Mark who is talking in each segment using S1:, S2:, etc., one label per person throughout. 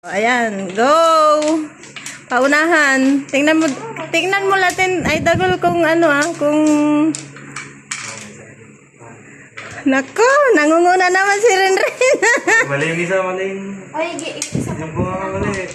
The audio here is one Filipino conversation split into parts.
S1: Ayan, go! Paunahan. Tingnan mo natin, ay dagol kung ano kung... Nako, nangunguna naman si Renren.
S2: Mali yung isa, mali.
S3: Ay, isa
S2: Yung bunga mali.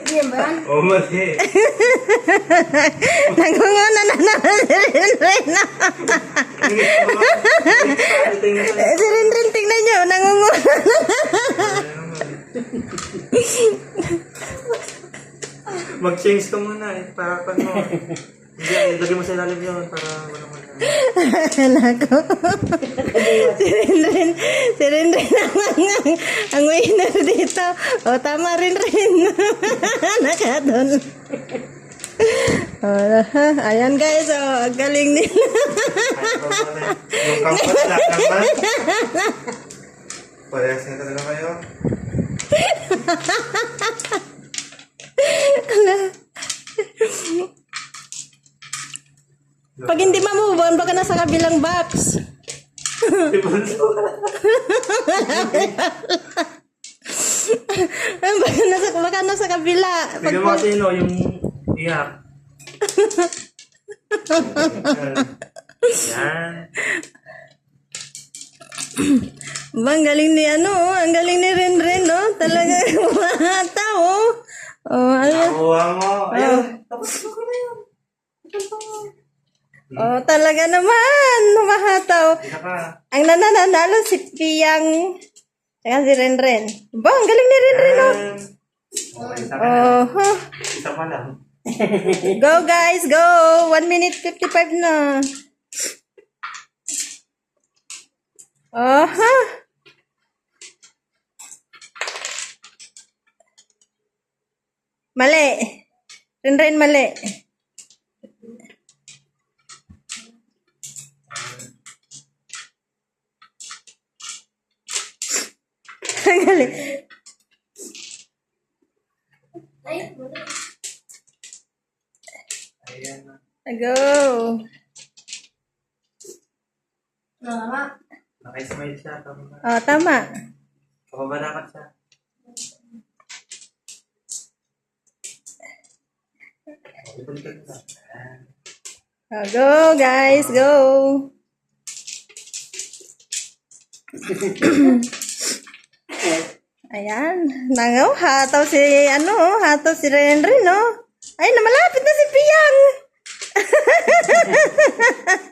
S3: Yan ba yan?
S2: Oo, mali.
S1: Nangunguna na naman si Renren. Si Renren, tingnan nyo, nangunguna.
S2: Mag-change ka muna eh, para pa mo. Hindi, ilagay mo sa ilalim yun para wala mo na.
S1: Nako. Si Renren ang winner dito. O, tama Renren. Nakadon. Ayan guys, ang galing nila.
S2: Yung kampas, kampas. Parehas na talaga kayo.
S1: Pag hindi ma-move on, baka nasa kabilang box. Baka nasa kabila.
S2: Tignan mo kasi yung iyak. Yan.
S1: Ang galing ni ang galing ni Renren, no? Talaga umahata, oh. Oh, ayun.
S2: Nakuha mo. Ayun.
S1: Oh, talaga naman. Umahata, oh.
S2: Isa ka.
S1: Ang nananalo si Piyang. Saka si Renren. Ba, ang galing ni Renren, oh.
S2: Isa ka na.
S1: Oh, huh.
S2: Isa pa lang.
S1: Go, guys, go. 1 minute 55 na. Oh, huh. Mali. Renren, mali. Ang galing.
S3: Ay, wala.
S2: Ayan na.
S1: Go.
S3: Tama.
S2: Naka-smile siya. Tama na.
S1: Oh, tama.
S2: Kapabalakat siya. Ibalikan mo na.
S1: Oh, go, guys, go. Ayan. Nangaw, hataw si, hataw si Renren, no? Ay, namalapit na si Piyang.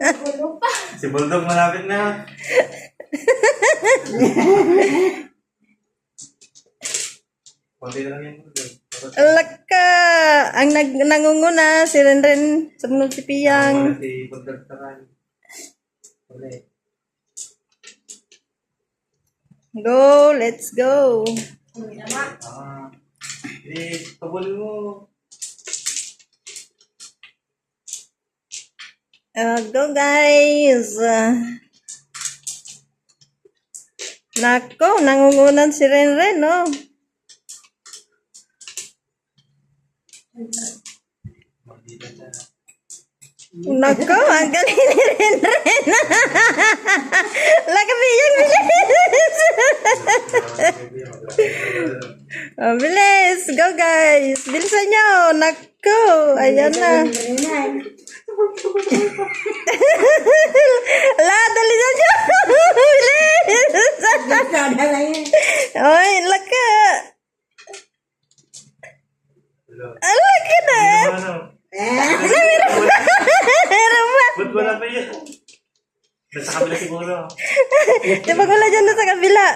S3: Nagulo pa.
S2: Si Bulldog malapit na. Kunti na lang yan.
S1: Laka. Ang nangunguna, si Renren, sumunod si Piyang.
S2: Si Bulldog naman. Ulit.
S1: Go, let's go.
S3: Tama.
S2: Hindi, pabulin mo.
S1: Go, guys. Nako, nangungunan si Renren, no?
S2: Magdita siya.
S1: Nako, ang galing ni Renren. Laka Piyang, bilis. Oh, bilis. Go, guys. Bilisan nyo. Nako, ayan na. La, dalisan nyo. Bilis. Oy, laka. Laka na.
S2: Ano?
S1: Meron ba?
S2: Ba't wala pa yun? Nasa kabila siguro.
S1: Di ba wala dyan na sa kabila?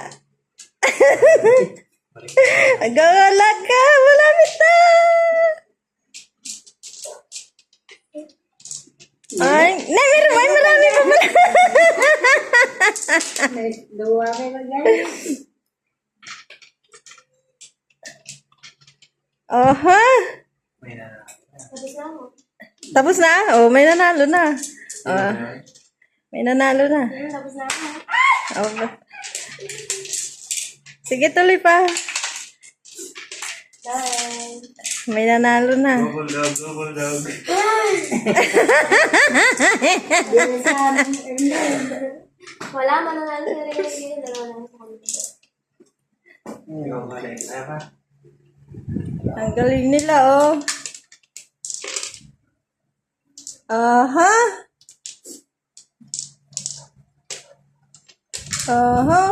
S1: Go, laka. Malapit na. Ay, meron ba? Marami pa pala.
S3: Dua kayo yan.
S1: Oha.
S2: May na.
S3: Tapos na ako.
S1: Tapos na? Oh, may nanalo na. Oh, may nanalo na.
S3: Tapos na ako.
S1: Oh. Sige, tuloy pa.
S3: Bye.
S1: May nanalo na.
S2: Double dog, double dog.
S3: Bilisan. Wala, mananalo na rin yung video. Dalawa lang sa kanila.
S2: Ikaw ka rin. Kaya ka?
S1: Ang galing nila, oh. Aha. Oho.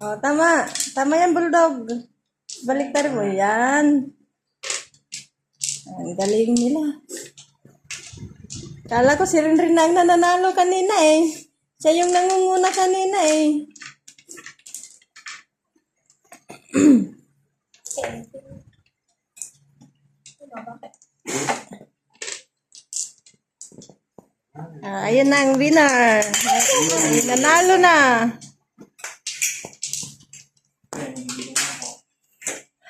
S1: Oh, tama. Tama yan, bulldog. Baliktad mo yan. Ang galing nila. Kala ko si Rinrin na ang nananalo kanina eh. Siya yung nangunguna kanina eh. Ayun na ang winner. Ay, nanalo na.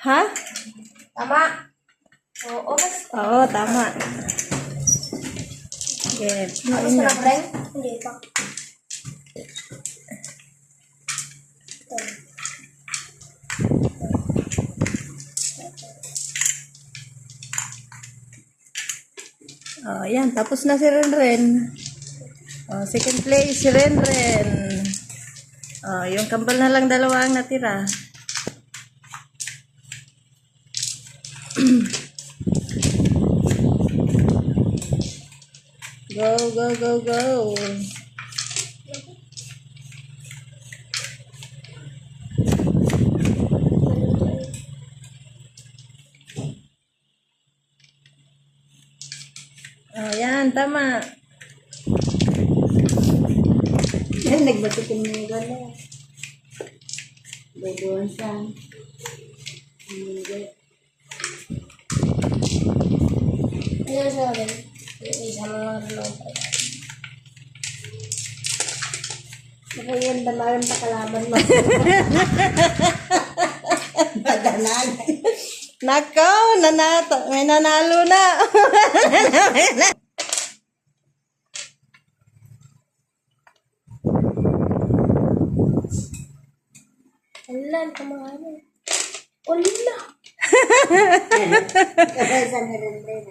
S1: Ha?
S3: Tama. Oo, mas.
S1: Oo, tama. Okay.
S3: Tapos na lang rin? Hindi pa.
S1: Oh, yan. Tapos na si Renren. Oh, second place si Renren. Oh, yung kambal na lang dalawa ang natira. Go, go, go, go. Oh, yan. Tama.
S3: Yan, nagbatikin mo yung gano'n. Doon siya. Hindi. Ano siya rin? Isa mga rin. Baka yan, damarin pa kalaban mo. Padanan.
S1: Nako, may nanalo na.
S3: Alam, kumahano. Wala. Kaya na rin rin.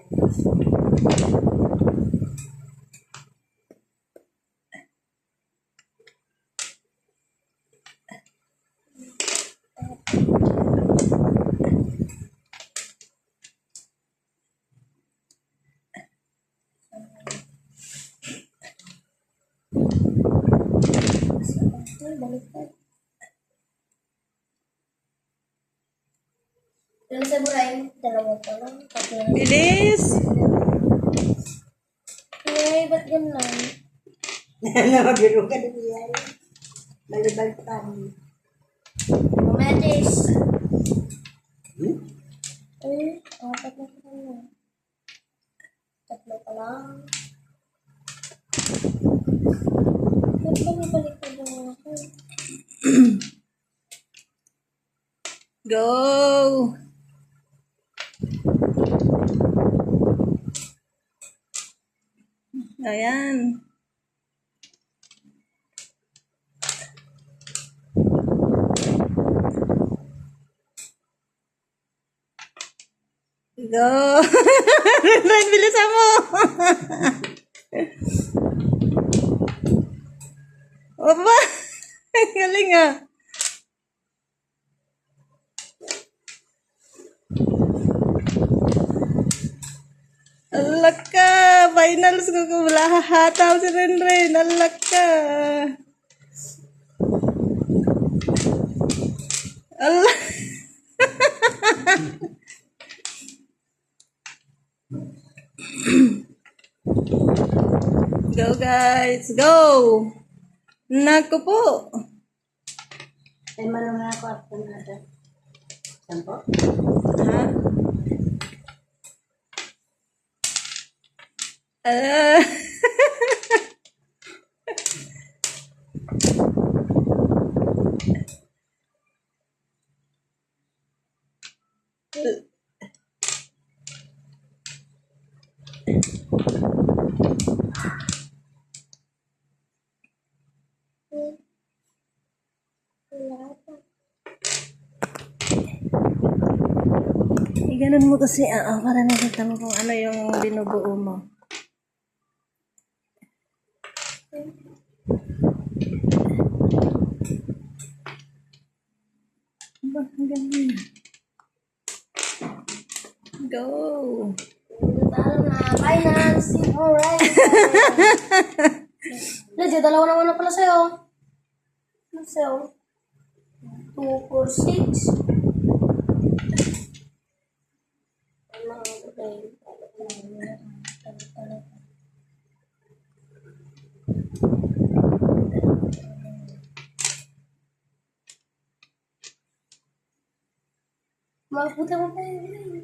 S3: Baliktad. Yung sa buray, dalawa pa lang.
S1: Bilis.
S3: Ay, ba't ganun?
S4: Nabiro ka din yan. Balibalitan.
S3: Matis. Ay, apat na pa lang. Tatlo pa lang. Ba't ba nabaliktad yung ako?
S1: Go. Ayan. Go. Ren, bilisan mo. Opa. Galing ah. Alak ka. Finals ko kung wala hahataw si Renren. Alak ka. Alak. Go guys. Go. Naku po.
S4: Ay, malong na ako at panada. Sampo?
S1: Ha? Ah. Ganun mo kasi, para nakita mo kung ano yung binubuo mo. Go.
S3: Talo na. Financing horizon. Legit, dalawa naman na pala sa'yo. Ano sa'yo? 2, 4, 6. Mabuti mo pa yun.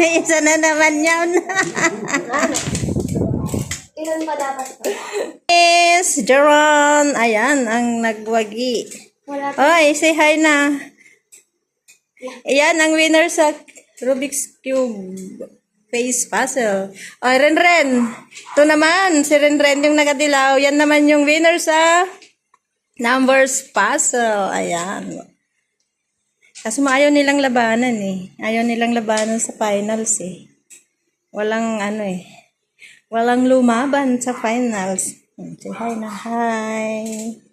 S1: Isa na naman yun.
S3: Ilan pa dapat pa?
S1: Miss Jeron. Ayan, ang nagwagi.
S3: Wala pa.
S1: Oy, say hi na. Ayan, ang winner sa Rubik's Cube face puzzle. Oy, Renren. Ito naman, si Renren yung nakadilaw. Yan naman yung winner sa numbers puzzle. Ayan. Kaso ayaw nilang labanan eh. Ayaw nilang labanan sa finals eh. Walang ano eh. Walang lumaban sa finals. Say hi na. Hi.